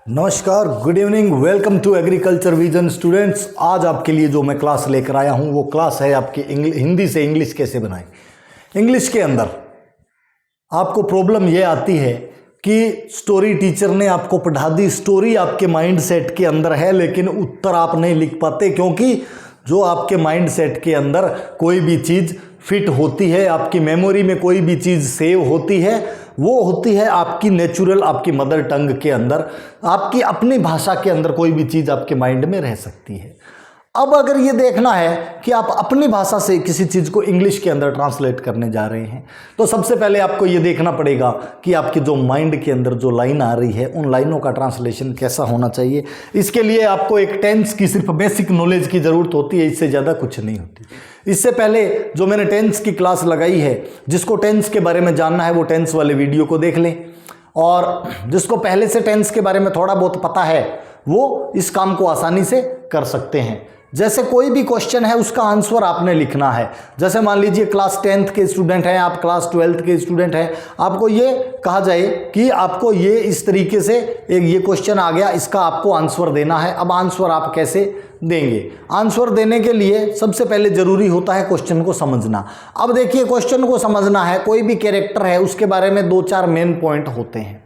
नमस्कार, good evening, welcome to agriculture vision students. आज आपके लिए जो मैं क्लास लेकर आया हूं वो क्लास है आपकी हिंदी से इंग्लिश कैसे बनाएं। इंग्लिश के अंदर आपको प्रॉब्लम ये आती है कि स्टोरी टीचर ने आपको पढ़ा दी, स्टोरी आपके माइंड सेट के अंदर है लेकिन उत्तर आप नहीं लिख पाते, क्योंकि जो आपके माइंड सेट के अंदर कोई भी चीज़ फिट होती है, आपकी मेमोरी में कोई भी चीज़ सेव होती है, वो होती है आपकी नेचुरल, आपकी मदर टंग के अंदर, आपकी अपनी भाषा के अंदर कोई भी चीज़ आपके माइंड में रह सकती है। अब अगर ये देखना है कि आप अपनी भाषा से किसी चीज़ को इंग्लिश के अंदर ट्रांसलेट करने जा रहे हैं, तो सबसे पहले आपको ये देखना पड़ेगा कि आपके जो माइंड के अंदर जो लाइन आ रही है उन लाइनों का ट्रांसलेशन कैसा होना चाहिए। इसके लिए आपको एक टेंस की सिर्फ बेसिक नॉलेज की ज़रूरत होती है, इससे ज़्यादा कुछ नहीं होती। इससे पहले जो मैंने टेंस की क्लास लगाई है, जिसको टेंस के बारे में जानना है वो टेंस वाले वीडियो को देख लें, और जिसको पहले से टेंस के बारे में थोड़ा बहुत पता है वो इस काम को आसानी से कर सकते हैं। जैसे कोई भी क्वेश्चन है उसका आंसर आपने लिखना है। जैसे मान लीजिए क्लास 10th के स्टूडेंट हैं, आप क्लास 12th के स्टूडेंट हैं, आपको ये कहा जाए कि आपको ये इस तरीके से एक ये क्वेश्चन आ गया, इसका आपको आंसर देना है। अब आंसर आप कैसे देंगे? आंसर देने के लिए सबसे पहले जरूरी होता है क्वेश्चन को समझना। अब देखिए, क्वेश्चन को समझना है, कोई भी कैरेक्टर है उसके बारे में 2-4 मेन पॉइंट होते हैं।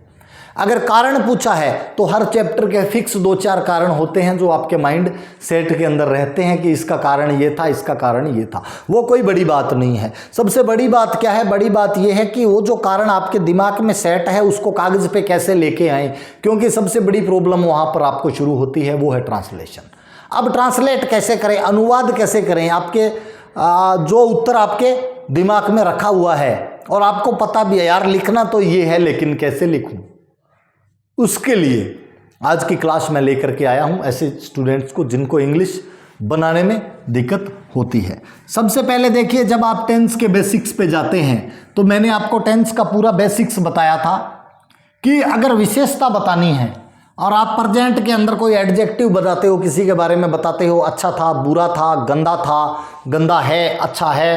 अगर कारण पूछा है तो हर चैप्टर के फिक्स 2-4 कारण होते हैं जो आपके माइंड सेट के अंदर रहते हैं कि इसका कारण ये था, इसका कारण ये था। वो कोई बड़ी बात नहीं है। सबसे बड़ी बात क्या है? बड़ी बात ये है कि वो जो कारण आपके दिमाग में सेट है उसको कागज पे कैसे लेके आए, क्योंकि सबसे बड़ी प्रॉब्लम वहां पर आपको शुरू होती है, वो है ट्रांसलेशन। अब ट्रांसलेट कैसे करें, अनुवाद कैसे करें? आपके जो उत्तर आपके दिमाग में रखा हुआ है और आपको पता भी है यार लिखना तो ये है लेकिन कैसे लिखूं, उसके लिए आज की क्लास में लेकर के आया हूं ऐसे स्टूडेंट्स को जिनको इंग्लिश बनाने में दिक्कत होती है। सबसे पहले देखिए, जब आप टेंस के बेसिक्स पे जाते हैं तो मैंने आपको टेंस का पूरा बेसिक्स बताया था कि अगर विशेषता बतानी है और आप प्रेजेंट के अंदर कोई एडजेक्टिव बताते हो, किसी के बारे में बताते हो, अच्छा था, बुरा था, गंदा है, अच्छा है,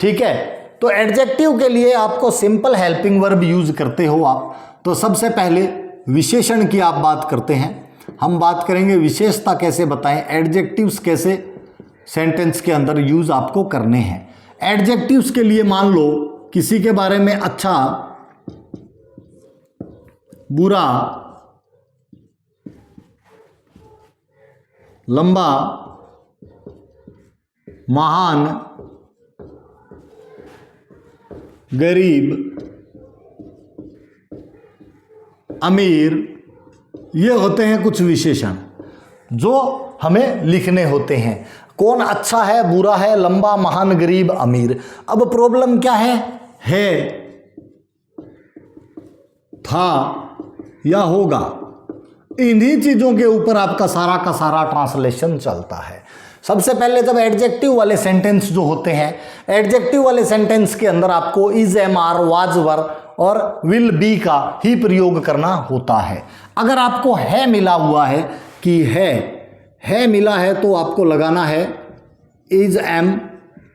ठीक है, तो एडजेक्टिव के लिए आपको सिंपल हेल्पिंग वर्ब यूज करते हो आप। तो सबसे पहले विशेषण की आप बात करते हैं। हम बात करेंगे विशेषता कैसे बताएं, एडजेक्टिव्स कैसे सेंटेंस के अंदर यूज आपको करने हैं। एडजेक्टिव्स के लिए मान लो किसी के बारे में अच्छा, बुरा, लंबा, महान, गरीब, अमीर, ये होते हैं कुछ विशेषण जो हमें लिखने होते हैं। कौन अच्छा है, बुरा है, लंबा, महान, गरीब, अमीर। अब प्रॉब्लम क्या है, था या होगा, इन्हीं चीजों के ऊपर आपका सारा का सारा ट्रांसलेशन चलता है। सबसे पहले जब एडजेक्टिव वाले सेंटेंस जो होते हैं, एडजेक्टिव वाले सेंटेंस के अंदर आपको इज, एम, आर, वाज, वर और विल बी का ही प्रयोग करना होता है। अगर आपको है मिला हुआ है कि है मिला है तो आपको लगाना है इज, एम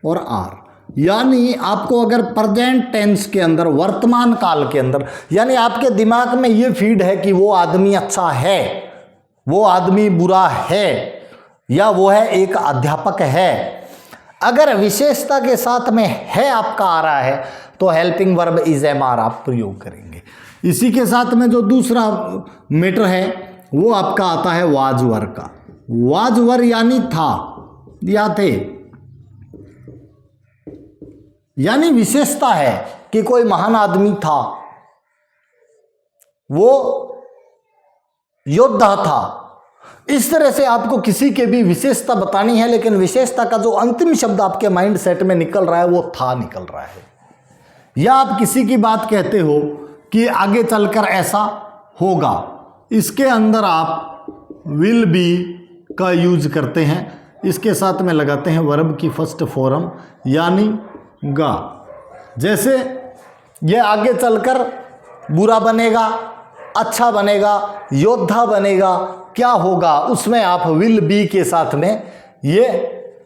और आर। यानी आपको अगर प्रेजेंट टेंस के अंदर, वर्तमान काल के अंदर, यानी आपके दिमाग में ये फीड है कि वो आदमी अच्छा है, वो आदमी बुरा है, या वो है एक अध्यापक है, अगर विशेषता के साथ में है आपका आ रहा है तो helping verb is, am, are आप प्रयोग करेंगे। इसी के साथ में जो दूसरा मैटर है वो आपका आता है वाज वर का। वाज वर यानी था या थे, यानी विशेषता है कि कोई महान आदमी था, वो योद्धा था। इस तरह से आपको किसी के भी विशेषता बतानी है, लेकिन विशेषता का जो अंतिम शब्द आपके माइंड सेट में निकल रहा है वो था निकल रहा है। या आप किसी की बात कहते हो कि आगे चलकर ऐसा होगा, इसके अंदर आप विल बी का यूज करते हैं, इसके साथ में लगाते हैं वर्ब की फर्स्ट फॉर्म यानी गा। जैसे ये आगे चलकर बुरा बनेगा, अच्छा बनेगा, योद्धा बनेगा, क्या होगा, उसमें आप विल बी के साथ में ये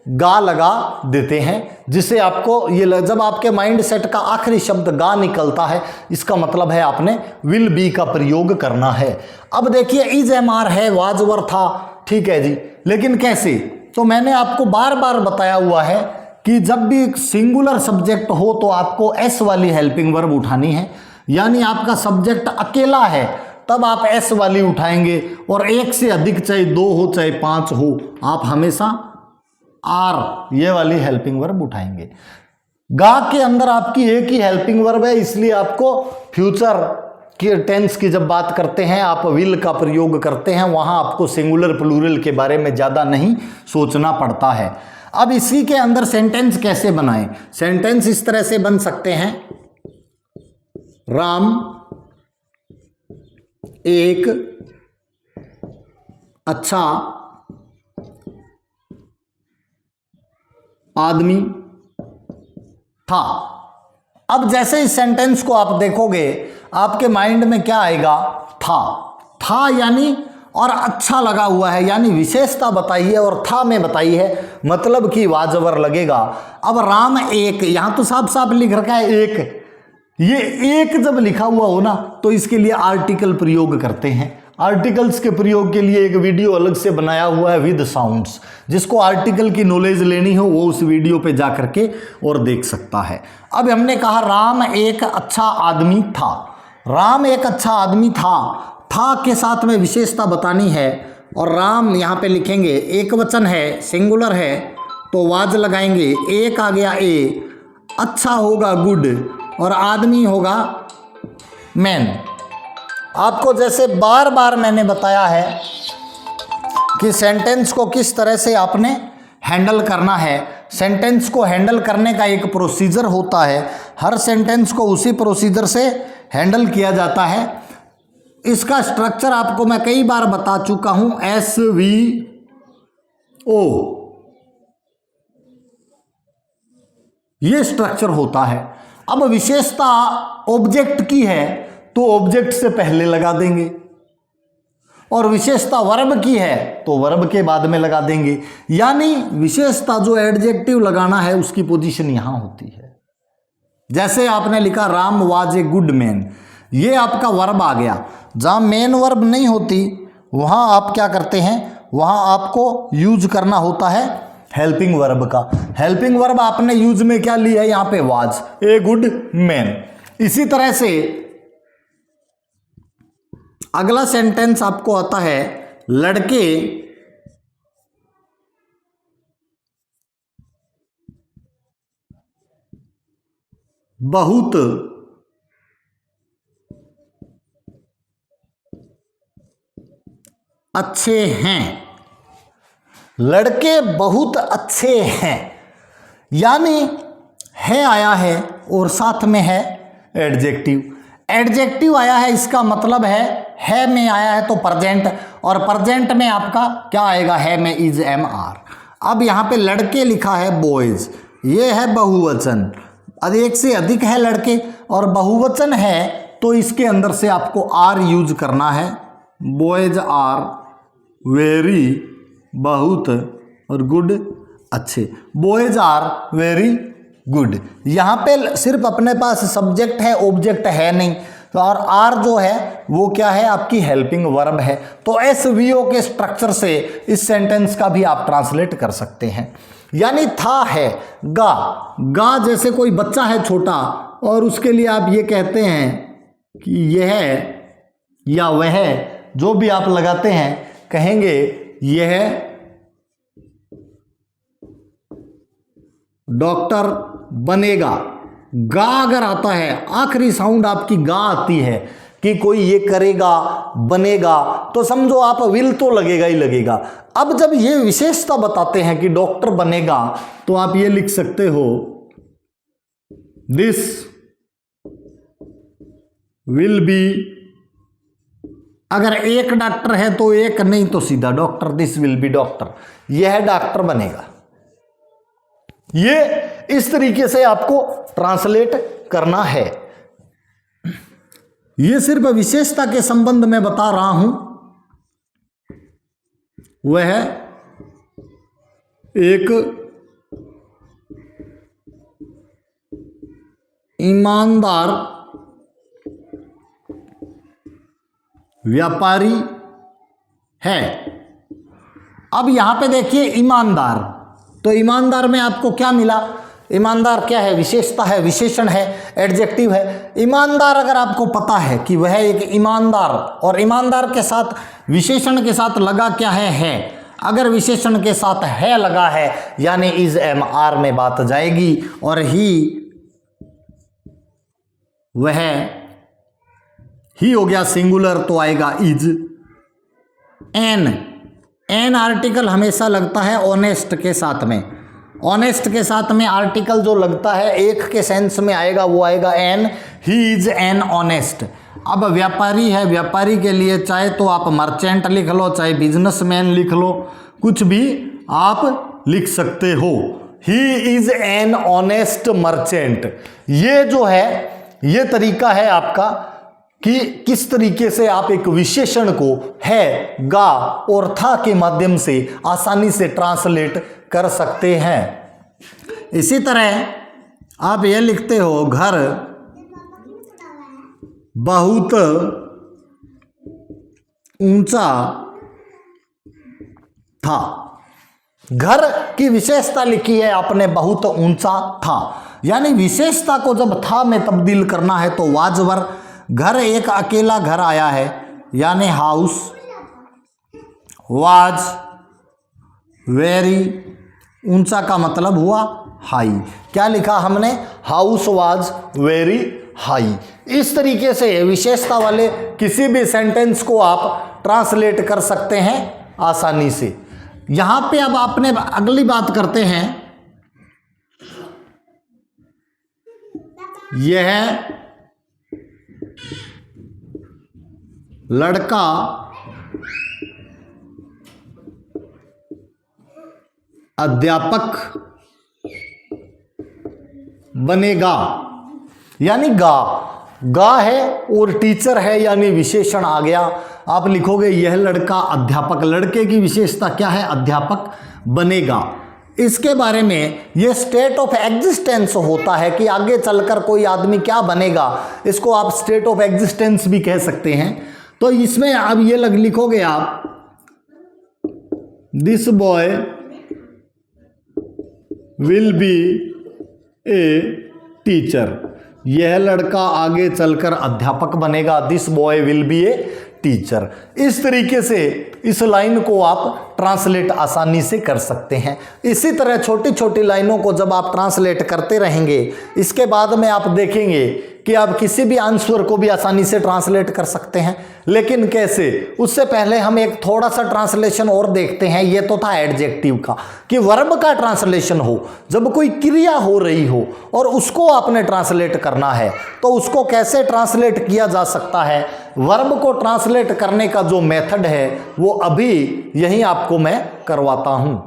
गा लगा देते हैं, जिससे आपको ये जब आपके माइंड सेट का आखिरी शब्द गा निकलता है, इसका मतलब है आपने विल बी का प्रयोग करना है। अब देखिए इज एम आर है, वाज वर था, ठीक है जी, लेकिन कैसे? तो मैंने आपको बार बार बताया हुआ है कि जब भी सिंगुलर सब्जेक्ट हो तो आपको एस वाली हेल्पिंग वर्ब उठानी है, यानी आपका सब्जेक्ट अकेला है तब आप एस वाली उठाएंगे, और एक से अधिक चाहे 2 हो चाहे 5 हो, आप हमेशा आर ये वाली हेल्पिंग वर्ब उठाएंगे। गा के अंदर आपकी एक ही हेल्पिंग वर्ब है, इसलिए आपको फ्यूचर की टेंस की जब बात करते हैं आप विल का प्रयोग करते हैं, वहां आपको सिंगुलर प्लूरल के बारे में ज़्यादा नहीं सोचना पड़ता है। अब इसी के अंदर सेंटेंस कैसे बनाएं? सेंटेंस इस तरह से बन सकते हैं, राम एक अच्छा आदमी था। अब जैसे इस सेंटेंस को आप देखोगे आपके माइंड में क्या आएगा? था यानी और अच्छा लगा हुआ है, यानी विशेषता बताइए, और था में बताई है, मतलब कि वाजवर लगेगा। अब राम एक, यहां तो साफ साफ लिख रखा है एक, ये एक जब लिखा हुआ हो ना तो इसके लिए आर्टिकल प्रयोग करते हैं। आर्टिकल्स के प्रयोग के लिए एक वीडियो अलग से बनाया हुआ है विद साउंड्स, जिसको आर्टिकल की नॉलेज लेनी हो वो उस वीडियो पे जा करके और देख सकता है। अब हमने कहा राम एक अच्छा आदमी था, राम एक अच्छा आदमी था के साथ में विशेषता बतानी है, और राम यहाँ पे लिखेंगे, एक वचन है, सिंगुलर है तो वाज लगाएंगे, एक आ गया ए, अच्छा होगा गुड, और आदमी होगा मैन। आपको जैसे बार बार मैंने बताया है कि सेंटेंस को किस तरह से आपने हैंडल करना है। सेंटेंस को हैंडल करने का एक प्रोसीजर होता है, हर सेंटेंस को उसी प्रोसीजर से हैंडल किया जाता है। इसका स्ट्रक्चर आपको मैं कई बार बता चुका हूं, SVO। ये स्ट्रक्चर होता है। अब विशेषता ऑब्जेक्ट की है तो ऑब्जेक्ट से पहले लगा देंगे, और विशेषता वर्ब की है तो वर्ब के बाद में लगा देंगे, यानी विशेषता जो एडजेक्टिव लगाना है उसकी पोजीशन यहां होती है। जैसे आपने लिखा Ram was a good man, ये आपका वर्ब आ गया। जहां मेन वर्ब नहीं होती वहां आप क्या करते हैं, वहां आपको यूज करना होता है हेल्पिंग वर्ब का। हेल्पिंग वर्ब आपने यूज में क्या लिया है, यहां पे वाज ए गुड मैन। इसी तरह से अगला सेंटेंस आपको आता है, लड़के बहुत अच्छे हैं, लड़के बहुत अच्छे हैं, यानी है आया है और साथ में है एडजेक्टिव। एडजेक्टिव आया है, इसका मतलब है में आया है तो प्रेजेंट, और प्रेजेंट में आपका क्या आएगा, है में इज एम आर। अब यहाँ पे लड़के लिखा है बॉयज, ये है बहुवचन, एक से अधिक है लड़के और बहुवचन है तो इसके अंदर से आपको आर यूज करना है। बॉयज आर वेरी बहुत और गुड अच्छे, बॉयज आर वेरी गुड। यहाँ पे सिर्फ अपने पास सब्जेक्ट है, ऑब्जेक्ट है नहीं, तो और आर जो है वो क्या है, आपकी हेल्पिंग वर्ब है। तो SVO के स्ट्रक्चर से इस सेंटेंस का भी आप ट्रांसलेट कर सकते हैं। यानी था है, गा जैसे कोई बच्चा है छोटा और उसके लिए आप ये कहते हैं कि यह या वह, जो भी आप लगाते हैं कहेंगे यह डॉक्टर बनेगा। गा अगर आता है, आखिरी साउंड आपकी गा आती है कि कोई ये करेगा बनेगा, तो समझो आप विल तो लगेगा ही लगेगा। अब जब ये विशेषता बताते हैं कि डॉक्टर बनेगा तो आप ये लिख सकते हो, दिस विल बी, अगर एक डॉक्टर है तो एक नहीं तो सीधा doctor, this will be doctor, यह डॉक्टर बनेगा। ये इस तरीके से आपको ट्रांसलेट करना है। ये सिर्फ विशेषता के संबंध में बता रहा हूं, वह एक ईमानदार व्यापारी है। अब यहां पे देखिए ईमानदार, तो ईमानदार में आपको क्या मिला? ईमानदार क्या है? विशेषता है, विशेषण है, एडजेक्टिव है। ईमानदार अगर आपको पता है कि वह एक ईमानदार, और ईमानदार के साथ विशेषण के साथ लगा क्या है? अगर विशेषण के साथ है लगा है यानी इज एम आर में बात जाएगी, और ही वह ही हो गया सिंगुलर तो आएगा इज। एन आर्टिकल हमेशा लगता है ऑनेस्ट के साथ में। ऑनेस्ट के साथ में आर्टिकल जो लगता है एक के सेंस में आएगा वो आएगा an. He is an honest. अब व्यापारी है, व्यापारी के लिए चाहे तो आप मर्चेंट लिख लो, चाहे बिजनेसमैन लिख लो, कुछ भी आप लिख सकते हो। ही इज एन ऑनेस्ट मर्चेंट। ये जो है ये तरीका है आपका कि किस तरीके से आप एक विशेषण को है, गा और था के माध्यम से आसानी से ट्रांसलेट कर सकते हैं। इसी तरह आप ये लिखते हो घर बहुत ऊंचा था। घर की विशेषता लिखी है आपने, बहुत ऊंचा था, यानी विशेषता को जब था में तब्दील करना है तो वाजवर। घर एक अकेला घर आया है यानी हाउस वाज वेरी, ऊंचा का मतलब हुआ हाई। क्या लिखा हमने? House was very high. इस तरीके से विशेषता वाले किसी भी सेंटेंस को आप ट्रांसलेट कर सकते हैं आसानी से। यहां पे अब आपने अगली बात करते हैं, यह लड़का अध्यापक बनेगा, यानी गा है और टीचर है यानी विशेषण आ गया। आप लिखोगे यह लड़का अध्यापक, लड़के की विशेषता क्या है? अध्यापक बनेगा। इसके बारे में ये स्टेट ऑफ एग्जिस्टेंस होता है कि आगे चलकर कोई आदमी क्या बनेगा, इसको आप स्टेट ऑफ एग्जिस्टेंस भी कह सकते हैं। तो इसमें अब ये लिखोगे आप, this boy will be a teacher. यह लड़का आगे चलकर अध्यापक बनेगा। This boy will be a teacher. इस तरीके से इस लाइन को आप ट्रांसलेट आसानी से कर सकते हैं। इसी तरह छोटी छोटी लाइनों को जब आप ट्रांसलेट करते रहेंगे, इसके बाद में आप देखेंगे कि आप किसी भी आंसर को भी आसानी से ट्रांसलेट कर सकते हैं। लेकिन कैसे? उससे पहले हम एक थोड़ा सा ट्रांसलेशन और देखते हैं। ये तो था एडजेक्टिव का, कि वर्ब का ट्रांसलेशन हो, जब कोई क्रिया हो रही हो और उसको आपने ट्रांसलेट करना है तो उसको कैसे ट्रांसलेट किया जा सकता है। वर्ब को ट्रांसलेट करने का जो मेथड है वो अभी यही आपको मैं करवाता हूं।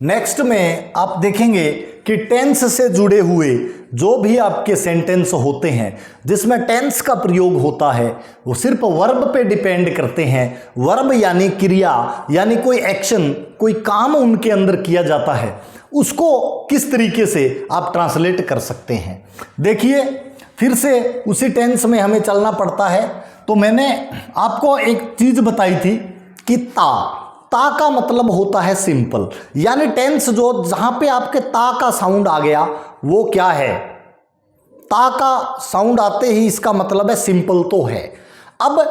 नेक्स्ट में आप देखेंगे कि टेंस से जुड़े हुए जो भी आपके सेंटेंस होते हैं जिसमें टेंस का प्रयोग होता है वो सिर्फ वर्ब पे डिपेंड करते हैं। वर्ब यानी क्रिया, यानी कोई एक्शन, कोई काम उनके अंदर किया जाता है, उसको किस तरीके से आप ट्रांसलेट कर सकते हैं। देखिए फिर से उसी टेंस में हमें चलना पड़ता है। तो मैंने आपको एक चीज बताई थी कि ता का मतलब होता है सिंपल, यानी टेंस जो जहां पे आपके ता का साउंड आ गया वो क्या है? ता का साउंड आते ही इसका मतलब है सिंपल तो है। अब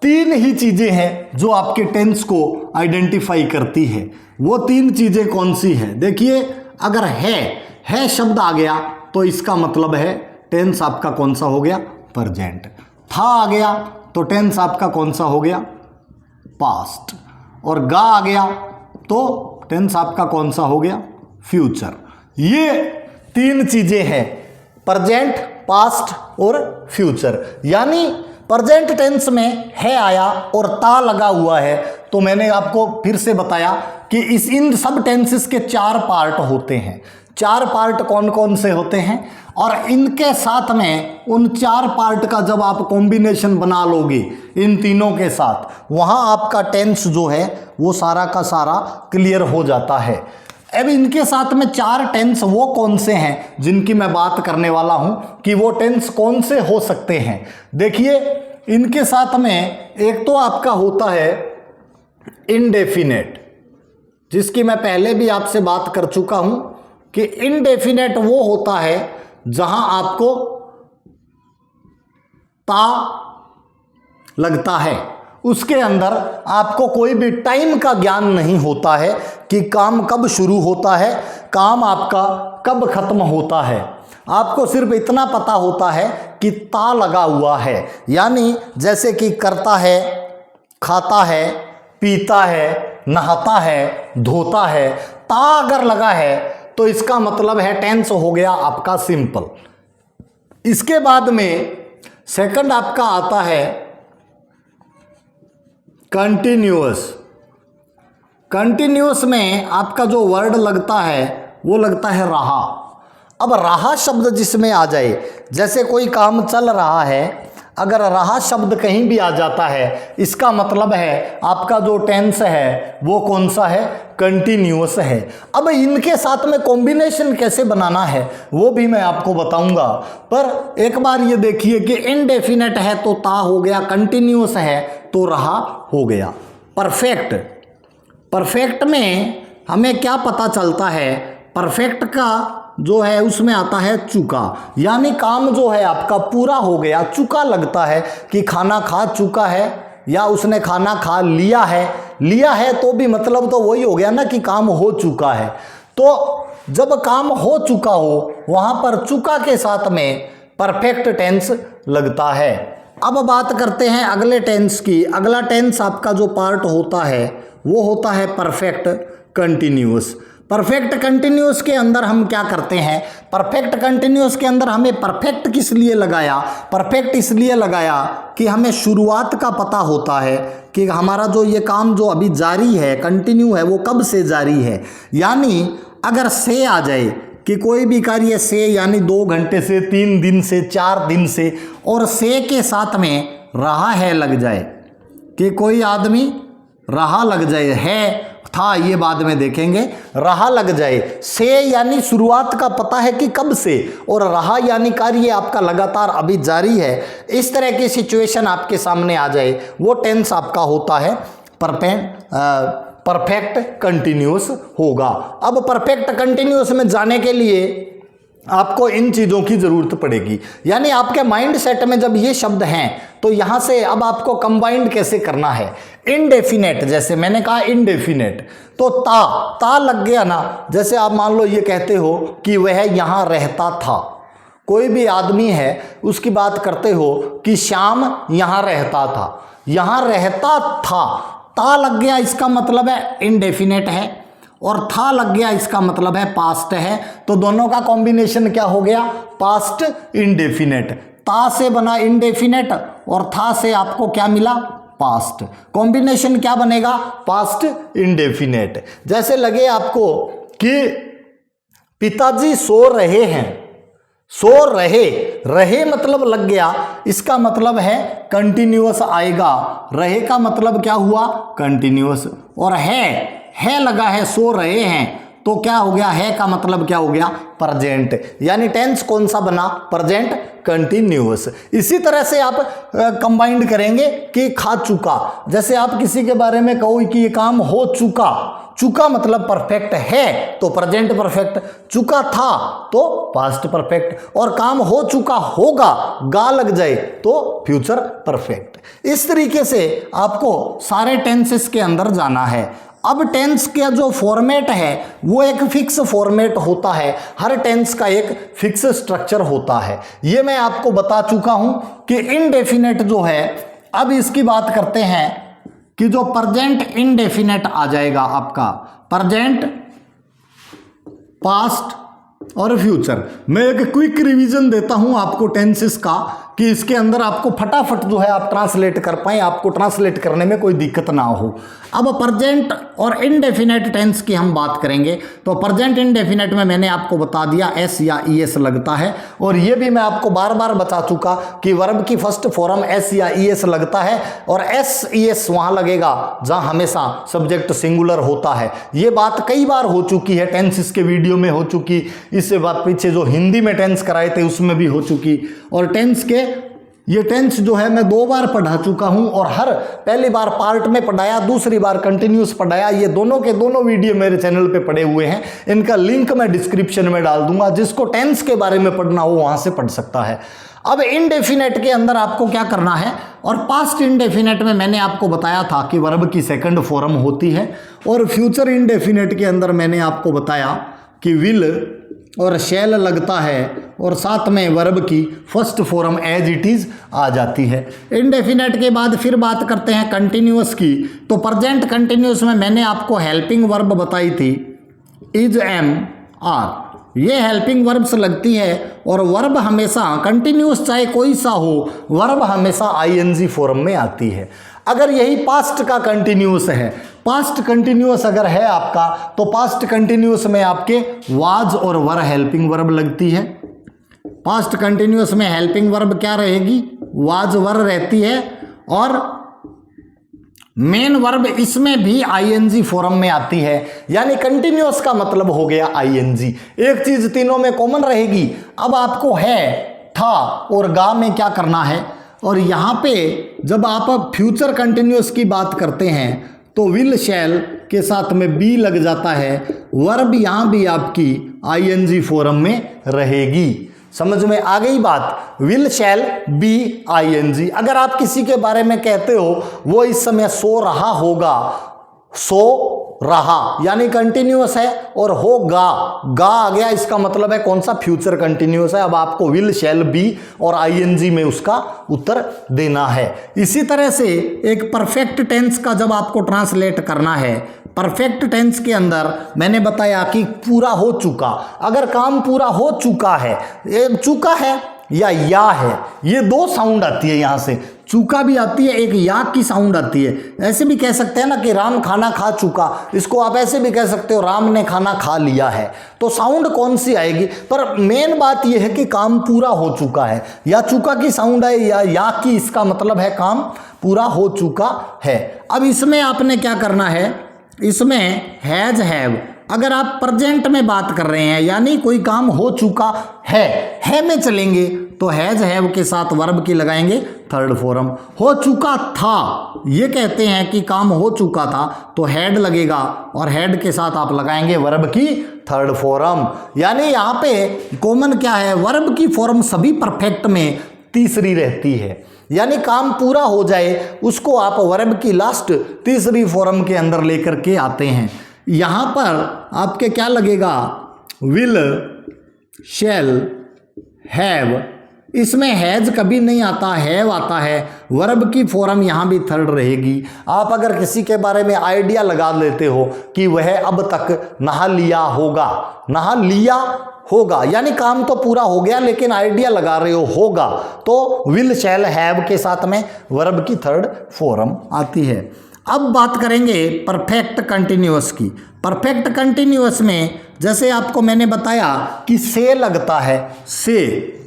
तीन ही चीजें हैं जो आपके टेंस को आइडेंटिफाई करती है। वो तीन चीजें कौन सी है? देखिए, अगर है शब्द आ गया तो इसका मतलब है टेंस आपका कौन सा हो गया? प्रेजेंट। था आ गया तो टेंस आपका कौन सा हो गया? पास्ट। और गा आ गया तो टेंस आपका कौन सा हो गया? फ्यूचर। ये तीन चीजें हैं, प्रेजेंट, पास्ट और फ्यूचर। यानी प्रेजेंट टेंस में है आया और ता लगा हुआ है, तो मैंने आपको फिर से बताया कि इन सब टेंसेस के चार पार्ट होते हैं। 4 पार्ट कौन कौन से होते हैं, और इनके साथ में उन 4 पार्ट का जब आप कॉम्बिनेशन बना लोगे इन तीनों के साथ, वहाँ आपका टेंस जो है वो सारा का सारा क्लियर हो जाता है। अब इनके साथ में 4 टेंस वो कौन से हैं जिनकी मैं बात करने वाला हूँ कि वो टेंस कौन से हो सकते हैं। देखिए, इनके साथ में एक तो आपका होता है इनडेफिनेट, जिसकी मैं पहले भी आपसे बात कर चुका हूँ कि इनडेफिनेट वो होता है जहां आपको ता लगता है, उसके अंदर आपको कोई भी टाइम का ज्ञान नहीं होता है कि काम कब शुरू होता है, काम आपका कब खत्म होता है। आपको सिर्फ इतना पता होता है कि ता लगा हुआ है, यानी जैसे कि करता है, खाता है, पीता है, नहाता है, धोता है, ता अगर लगा है तो इसका मतलब है टेंस हो गया आपका सिंपल। इसके बाद में सेकंड आपका आता है कंटिन्यूअस। कंटिन्यूअस में आपका जो वर्ड लगता है वो लगता है रहा। अब रहा शब्द जिसमें आ जाए, जैसे कोई काम चल रहा है, अगर रहा शब्द कहीं भी आ जाता है, इसका मतलब है आपका जो टेंस है वो कौन सा है, कंटिन्यूअस है। अब इनके साथ में कॉम्बिनेशन कैसे बनाना है वो भी मैं आपको बताऊंगा, पर एक बार ये देखिए कि इनडेफिनेट है तो ता हो गया, कंटिन्यूअस है तो रहा हो गया। परफेक्ट, परफेक्ट में हमें क्या पता चलता है, परफेक्ट का जो है उसमें आता है चुका, यानी काम जो है आपका पूरा हो गया। चुका लगता है कि खाना खा चुका है या उसने खाना खा लिया है, लिया है तो भी मतलब तो वही हो गया ना कि काम हो चुका है। तो जब काम हो चुका हो वहाँ पर चुका के साथ में परफेक्ट टेंस लगता है। अब बात करते हैं अगले टेंस की। अगला टेंस आपका जो पार्ट होता है वो होता है परफेक्ट कंटिन्यूअस। परफेक्ट कंटिन्यूअस के अंदर हम क्या करते हैं, परफेक्ट कंटिन्यूअस के अंदर हमें परफेक्ट किस लिए लगाया, परफेक्ट इसलिए लगाया कि हमें शुरुआत का पता होता है कि हमारा जो ये काम जो अभी जारी है, कंटिन्यू है, वो कब से जारी है। यानी अगर से आ जाए कि कोई भी कार्य से, यानी 2 घंटे से, 3 दिन से, 4 दिन से, और से के साथ में रहा है लग जाए कि कोई आदमी रहा लग जाए, है था ये बाद में देखेंगे, रहा लग जाए। से यानी शुरुआत का पता है कि कब से, और रहा यानी कार्य आपका लगातार अभी जारी है। इस तरह की सिचुएशन आपके सामने आ जाए, वो टेंस आपका होता है परफेक्ट कंटिन्यूअस होगा। अब परफेक्ट कंटिन्यूअस में जाने के लिए आपको इन चीज़ों की ज़रूरत पड़ेगी, यानी आपके माइंड सेट में जब ये शब्द हैं तो यहाँ से अब आपको कंबाइंड कैसे करना है। इनडेफिनेट, जैसे मैंने कहा इनडेफिनेट, तो ता लग गया ना। जैसे आप मान लो ये कहते हो कि वह यहाँ रहता था, कोई भी आदमी है उसकी बात करते हो कि श्याम यहाँ रहता था, यहाँ रहता था, ता लग गया इसका मतलब है इनडेफिनेट है, और था लग गया इसका मतलब है पास्ट है। तो दोनों का कॉम्बिनेशन क्या हो गया, पास्ट इनडेफिनेट। ता से बना इनडेफिनेट और था से आपको क्या मिला, पास्ट। कॉम्बिनेशन क्या बनेगा, पास्ट इनडेफिनेट। जैसे लगे आपको कि पिताजी सो रहे हैं, सो रहे, रहे मतलब लग गया, इसका मतलब है कंटिन्यूअस आएगा। रहे का मतलब क्या हुआ, कंटिन्यूअस। और है लगा है, सो रहे हैं, तो क्या हो गया, है का मतलब क्या हो गया, प्रेजेंट। यानी टेंस कौन सा बना, प्रेजेंट कंटिन्यूअस। इसी तरह से आप कंबाइंड करेंगे कि खा चुका। जैसे आप किसी के बारे में कहो कि ये काम हो चुका, चुका मतलब परफेक्ट है तो प्रेजेंट परफेक्ट, चुका था तो पास्ट परफेक्ट, और काम हो चुका होगा गा लग जाए तो फ्यूचर परफेक्ट। इस तरीके से आपको सारे टेंसेस के अंदर जाना है। अब टेंस का जो फॉर्मेट है वो एक फिक्स फॉर्मेट होता है, हर टेंस का एक फिक्स स्ट्रक्चर होता है। ये मैं आपको बता चुका हूं कि इनडेफिनेट जो है, अब इसकी बात करते हैं कि जो प्रेजेंट इनडेफिनेट आ जाएगा आपका, प्रेजेंट, पास्ट और फ्यूचर। मैं एक क्विक रिवीजन देता हूं आपको टेंसेस का कि इसके अंदर आपको फटाफट जो है आप ट्रांसलेट कर पाएँ, आपको ट्रांसलेट करने में कोई दिक्कत ना हो। अब प्रेजेंट और इनडेफिनेट टेंस की हम बात करेंगे। तो प्रेजेंट इनडेफिनेट में मैंने आपको बता दिया एस या ईएस लगता है, और ये भी मैं आपको बार बार बता चुका कि वर्ब की फर्स्ट फॉर्म एस या ईएस लगता है, और एस ईएस वहाँ लगेगा जहाँ हमेशा सब्जेक्ट सिंगुलर होता है। ये बात कई बार हो चुकी है, टेंसेस के वीडियो में हो चुकी, इससे बात पीछे जो हिंदी में टेंस कराए थे उसमें भी हो चुकी। और टेंस के ये टेंस जो है मैं 2 बार पढ़ा चुका हूं, और हर पहली बार पार्ट में पढ़ाया, दूसरी बार कंटिन्यूस पढ़ाया। ये दोनों के दोनों वीडियो मेरे चैनल पे पड़े हुए हैं, इनका लिंक मैं डिस्क्रिप्शन में डाल दूंगा, जिसको टेंस के बारे में पढ़ना हो वहां से पढ़ सकता है। अब इनडेफिनेट के अंदर आपको क्या करना है, और पास्ट इनडेफिनेट में मैंने आपको बताया था कि वर्ब की सेकंड फॉर्म होती है, और फ्यूचर इनडेफिनेट के अंदर मैंने आपको बताया कि विल और शैल लगता है, और साथ में वर्ब की first form as it is आ जाती है। इनडेफिनेट के बाद फिर बात करते हैं कंटिन्यूअस की। तो प्रेजेंट कंटिन्यूअस में मैंने आपको हेल्पिंग वर्ब बताई थी, इज, एम, आर। ये हेल्पिंग वर्ब्स लगती है, और वर्ब हमेशा कंटिन्यूअस चाहे कोई सा हो, वर्ब हमेशा आईएनजी फॉर्म में आती है। अगर यही पास्ट का कंटिन्यूअस है, पास्ट कंटिन्यूअस अगर है आपका, तो पास्ट कंटिन्यूअस में आपके वाज और वर हेल्पिंग वर्ब लगती है। पास्ट कंटिन्यूअस में हेल्पिंग वर्ब क्या रहेगी, वाज वर रहती है, और मेन वर्ब इसमें भी आईएनजी फॉर्म में आती है। यानी कंटिन्यूअस का मतलब हो गया आईएनजी। एक चीज तीनों में कॉमन रहेगी। अब आपको है, था और गा में क्या करना है, और यहाँ पे जब आप फ्यूचर कंटिन्यूअस की बात करते हैं तो विल शैल के साथ में बी लग जाता है, वर्ब यहाँ भी आपकी आईएनजी फॉर्म में रहेगी। समझ में आ गई बात, विल शैल बी आईएनजी। अगर आप किसी के बारे में कहते हो वो इस समय सो रहा होगा, सो रहा यानी कंटिन्यूअस है, और होगा, गा आ गया, इसका मतलब है कौन सा, फ्यूचर कंटिन्यूअस है। अब आपको विल शैल बी और आईएनजी में उसका उत्तर देना है। इसी तरह से एक परफेक्ट टेंस का जब आपको ट्रांसलेट करना है, परफेक्ट टेंस के अंदर मैंने बताया कि पूरा हो चुका। अगर काम पूरा हो चुका है, चुका है या है, ये 2 साउंड आती है यहाँ से, चूका भी आती है, एक या की साउंड आती है। ऐसे भी कह सकते हैं ना कि राम खाना खा चुका, इसको आप ऐसे भी कह सकते हो राम ने खाना खा लिया है। तो साउंड कौन सी आएगी, पर मेन बात यह है कि काम पूरा हो चुका है। या चुका की साउंड है या की, इसका मतलब है काम पूरा हो चुका है। अब इसमें आपने क्या करना है, इसमें हैज, हैव, अगर आप प्रेजेंट में बात कर रहे हैं यानी कोई काम हो चुका है में चलेंगे तो हैज हैव के साथ वर्ब की लगाएंगे थर्ड फॉर्म। हो चुका था, ये कहते हैं कि काम हो चुका था, तो हैड लगेगा, और हैड के साथ आप लगाएंगे वर्ब की थर्ड फॉर्म। यानी यहाँ पे कॉमन क्या है, वर्ब की फॉर्म सभी परफेक्ट में तीसरी रहती है। यानी काम पूरा हो जाए उसको आप वर्ब की लास्ट तीसरी फॉर्म के अंदर लेकर के आते हैं। यहाँ पर आपके क्या लगेगा, विल, शैल, हैव, इसमें हैज कभी नहीं आता, हैव आता है। वर्ब की फॉर्म यहाँ भी थर्ड रहेगी। आप अगर किसी के बारे में आइडिया लगा लेते हो कि वह अब तक नहा लिया होगा, नहा लिया होगा यानी काम तो पूरा हो गया, लेकिन आइडिया लगा रहे हो होगा, तो विल शैल हैव के साथ में वर्ब की थर्ड फॉर्म आती है। अब बात करेंगे परफेक्ट कंटिन्यूअस की। परफेक्ट कंटिन्यूअस में जैसे आपको मैंने बताया कि से लगता है, से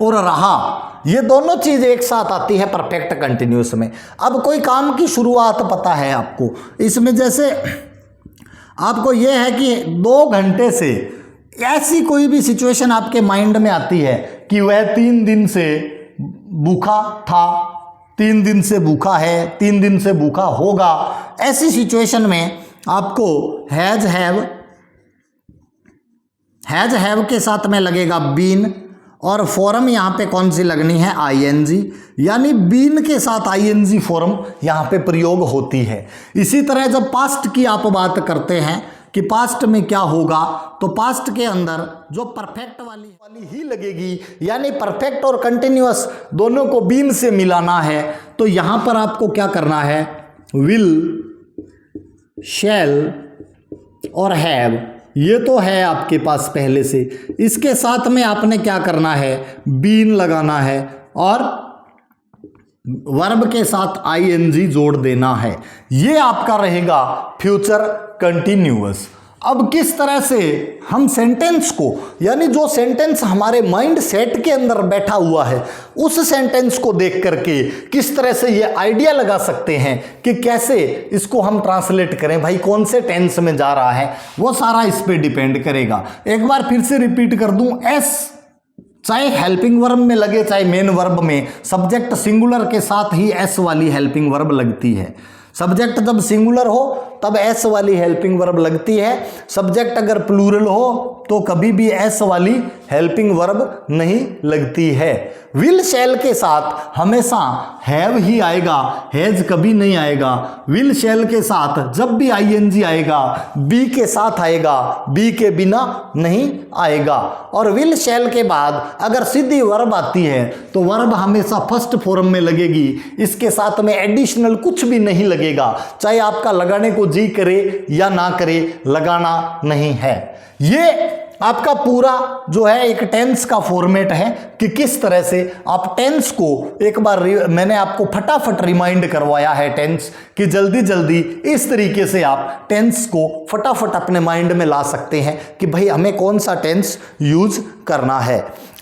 और रहा, ये दोनों चीज़ एक साथ आती है परफेक्ट कंटिन्यूअस में। अब कोई काम की शुरुआत पता है आपको, इसमें जैसे आपको ये है कि 2 घंटे से, ऐसी कोई भी सिचुएशन आपके माइंड में आती है कि वह 3 दिन से भूखा था, 3 दिन से भूखा है, 3 दिन से भूखा होगा, ऐसी सिचुएशन में आपको हैज हैव के साथ में लगेगा बीन, और फॉर्म यहाँ पे कौन सी लगनी है, आईएनजी। यानी बीन के साथ आईएनजी फॉर्म यहाँ पे प्रयोग होती है। इसी तरह जब पास्ट की आप बात करते हैं कि पास्ट में क्या होगा, तो पास्ट के अंदर जो परफेक्ट वाली ही लगेगी। यानी परफेक्ट और कंटिन्यूअस दोनों को बीन से मिलाना है, तो यहाँ पर आपको क्या करना है, विल, शैल और हैव, ये तो है आपके पास पहले से। इसके साथ में आपने क्या करना है, बीन लगाना है, और वर्ब के साथ आईएनजी जोड़ देना है। ये आपका रहेगा फ्यूचर कंटिन्यूअस। अब किस तरह से हम सेंटेंस को, यानी जो सेंटेंस हमारे माइंड सेट के अंदर बैठा हुआ है, उस सेंटेंस को देख करके किस तरह से ये आइडिया लगा सकते हैं कि कैसे इसको हम ट्रांसलेट करें, भाई कौन से टेंस में जा रहा है, वो सारा इस पे डिपेंड करेगा। एक बार फिर से रिपीट कर दूं, एस चाहे हेल्पिंग वर्ब में लगे चाहे मेन वर्ब में, सब्जेक्ट सिंगुलर के साथ ही एस वाली हेल्पिंग वर्ब लगती है। सब्जेक्ट जब सिंगुलर हो तब एस वाली हेल्पिंग वर्ब लगती है। सब्जेक्ट अगर प्लूरल हो तो कभी भी एस वाली हेल्पिंग वर्ब नहीं लगती है। विल शैल के साथ हमेशा हैव ही आएगा, हैज कभी नहीं आएगा। विल शैल के साथ जब भी आईएनजी आएगा बी के साथ आएगा, बी के बिना नहीं आएगा। और विल शैल के बाद अगर सीधी वर्ब आती है तो वर्ब हमेशा फर्स्ट फॉर्म में लगेगी, इसके साथ में एडिशनल कुछ भी नहीं लगेगा, चाहे आपका लगाने को जी करे या ना करे, लगाना नहीं है। ये आपका पूरा जो है एक टेंस का फॉर्मेट है कि किस तरह से आप टेंस को, एक बार मैंने आपको फटाफट रिमाइंड करवाया है टेंस, कि जल्दी जल्दी इस तरीके से आप टेंस को फटाफट अपने माइंड में ला सकते हैं कि भाई हमें कौन सा टेंस यूज करना है।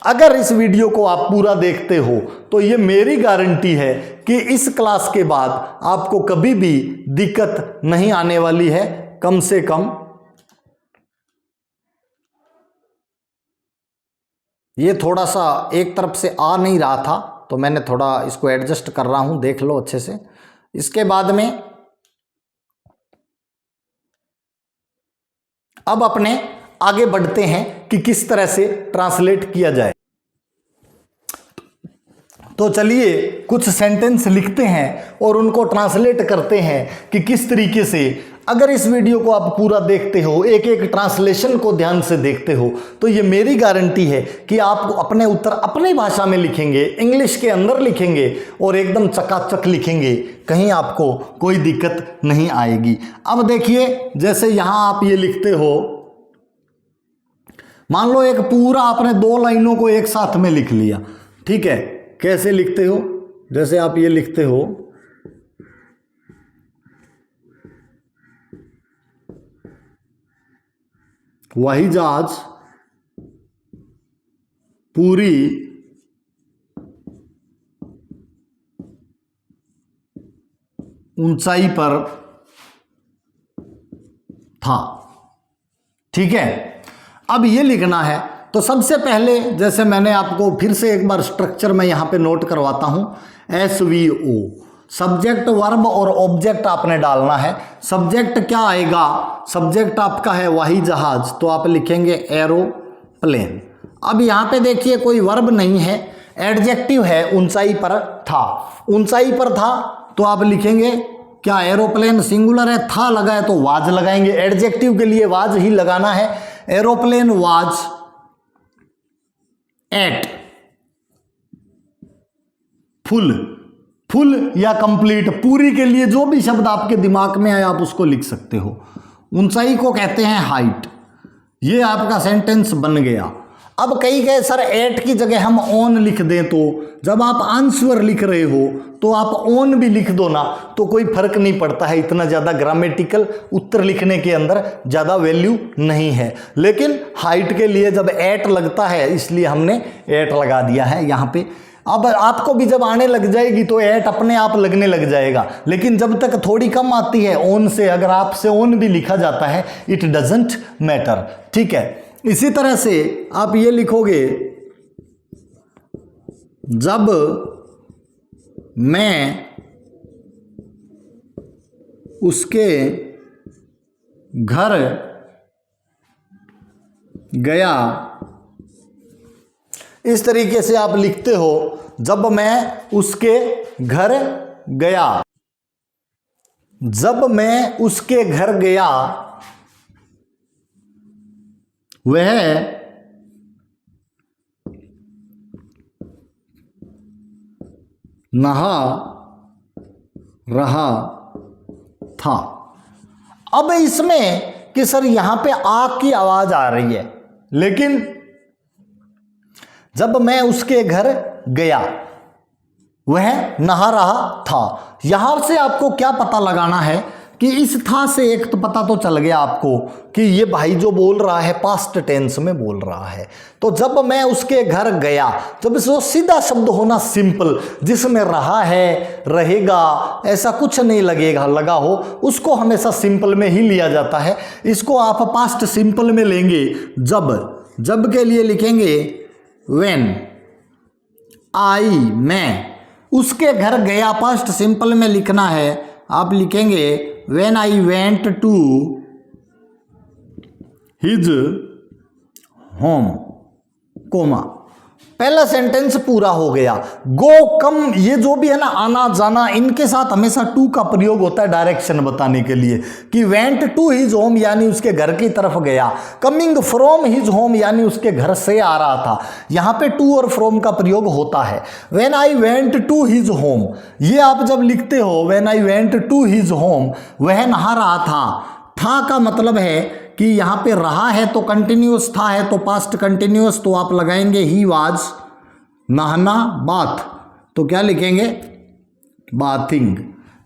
अगर इस वीडियो को आप पूरा देखते हो तो ये मेरी गारंटी है कि इस क्लास के बाद आपको कभी भी दिक्कत नहीं आने वाली है। कम से कम ये थोड़ा सा एक तरफ से आ नहीं रहा था तो मैंने थोड़ा इसको एडजस्ट कर रहा हूं, देख लो अच्छे से। इसके बाद में अब अपने आगे बढ़ते हैं कि किस तरह से ट्रांसलेट किया जाए। तो चलिए कुछ सेंटेंस लिखते हैं और उनको ट्रांसलेट करते हैं कि किस तरीके से। अगर इस वीडियो को आप पूरा देखते हो, एक एक ट्रांसलेशन को ध्यान से देखते हो, तो ये मेरी गारंटी है कि आप अपने उत्तर अपनी भाषा में लिखेंगे, इंग्लिश के अंदर लिखेंगे और एकदम चकाचक लिखेंगे, कहीं आपको कोई दिक्कत नहीं आएगी। अब देखिए, जैसे यहां आप ये लिखते हो, मान लो एक पूरा आपने 2 लाइनों को एक साथ में लिख लिया, ठीक है। कैसे लिखते हो? जैसे आप ये लिखते हो, वही जहाज पूरी ऊंचाई पर था, ठीक है। अब ये लिखना है तो सबसे पहले, जैसे मैंने आपको फिर से एक बार स्ट्रक्चर में यहां पे नोट करवाता हूं, SVO, सब्जेक्ट वर्ब और ऑब्जेक्ट आपने डालना है। सब्जेक्ट क्या आएगा? सब्जेक्ट आपका है वाही जहाज, तो आप लिखेंगे एरोप्लेन। अब यहाँ पे देखिए कोई वर्ब नहीं है, एडजेक्टिव है, ऊंचाई पर था। ऊंचाई पर था तो आप लिखेंगे क्या? एरोप्लेन सिंगुलर है, था लगा है तो वाज लगाएंगे, एडजेक्टिव के लिए वाज ही लगाना है। Aeroplane was at full, full या कंप्लीट, पूरी के लिए जो भी शब्द आपके दिमाग में आए आप उसको लिख सकते हो। ऊंचाई को कहते हैं हाइट। ये आपका सेंटेंस बन गया। अब कई कहे सर एट की जगह हम ऑन लिख दें, तो जब आप आंसर लिख रहे हो तो आप ऑन भी लिख दो ना, तो कोई फर्क नहीं पड़ता है, इतना ज़्यादा ग्रामेटिकल उत्तर लिखने के अंदर ज़्यादा वैल्यू नहीं है। लेकिन हाइट के लिए जब एट लगता है इसलिए हमने एट लगा दिया है यहाँ पे। अब आपको भी जब आने लग जाएगी तो एट अपने आप लगने लग जाएगा, लेकिन जब तक थोड़ी कम आती है ऑन से, अगर आपसे ऑन भी लिखा जाता है इट डजंट मैटर, ठीक है। इसी तरह से आप ये लिखोगे, जब मैं उसके घर गया, इस तरीके से आप लिखते हो, जब मैं उसके घर गया। जब मैं उसके घर गया वह नहा रहा था। अब इसमें कि सर यहां पे आ की आवाज आ रही है, लेकिन जब मैं उसके घर गया, वह नहा रहा था। यहां से आपको क्या पता लगाना है कि इस था से एक तो पता तो चल गया आपको कि ये भाई जो बोल रहा है पास्ट टेंस में बोल रहा है। तो जब मैं उसके घर गया, जब इसको सीधा शब्द होना सिंपल, जिसमें रहा है, रहेगा, ऐसा कुछ नहीं लगेगा लगा हो, उसको हमेशा सिंपल में ही लिया जाता है। इसको आप पास्ट सिंपल में लेंगे जब के लिए लिखेंगे व्हेन आई, मैं उसके घर गया, पास्ट सिंपल में लिखना है, आप लिखेंगे when I went to his home, comma, पहला सेंटेंस पूरा हो गया। गो, कम, ये जो भी है ना, आना जाना, इनके साथ हमेशा टू का प्रयोग होता है डायरेक्शन बताने के लिए कि वेंट टू हिज होम यानी उसके घर की तरफ गया, कमिंग फ्रॉम हिज होम यानी उसके घर से आ रहा था। यहां पे टू और फ्रॉम का प्रयोग होता है। When I went to his home, ये आप जब लिखते हो when I went to his home, वह नहा रहा था का मतलब है कि यहां पे रहा है तो कंटिन्यूअस, था है तो पास्ट कंटिन्यूअस, तो आप लगाएंगे ही वाज, नहाना, बाथ, तो क्या लिखेंगे बाथिंग।